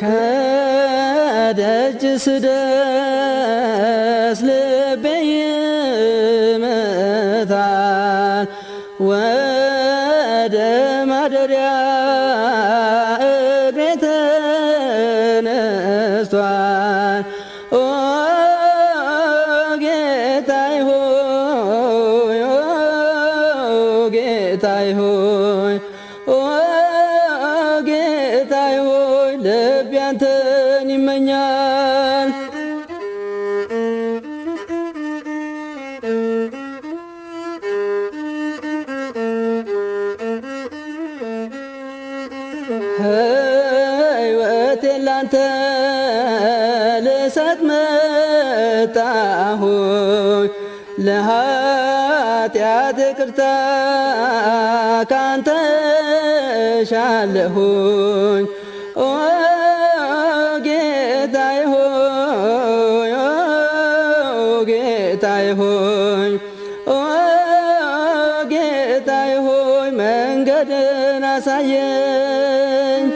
ከደጅ ስደርስ ልቤ ይመታል ወደ ማደሪያ እግሬ ተነስቷል። ኦ ጌታዬ ሆይ ኦ ጌታዬ ሆይ ኦ ጌታዬ ሆይ ልቤ አንተን ይመኛል። ሕይወቴን ላንተ ልሰጥ መጣሁኝ ለኃጢአት ይቅርታ ካንተ ሻለሁኝ። ኦ ጌታዬ ሆይ ኦ ጌታዬ ሆይ ኦ ጌታዬ ሆይ መንገድን አሳየኝ።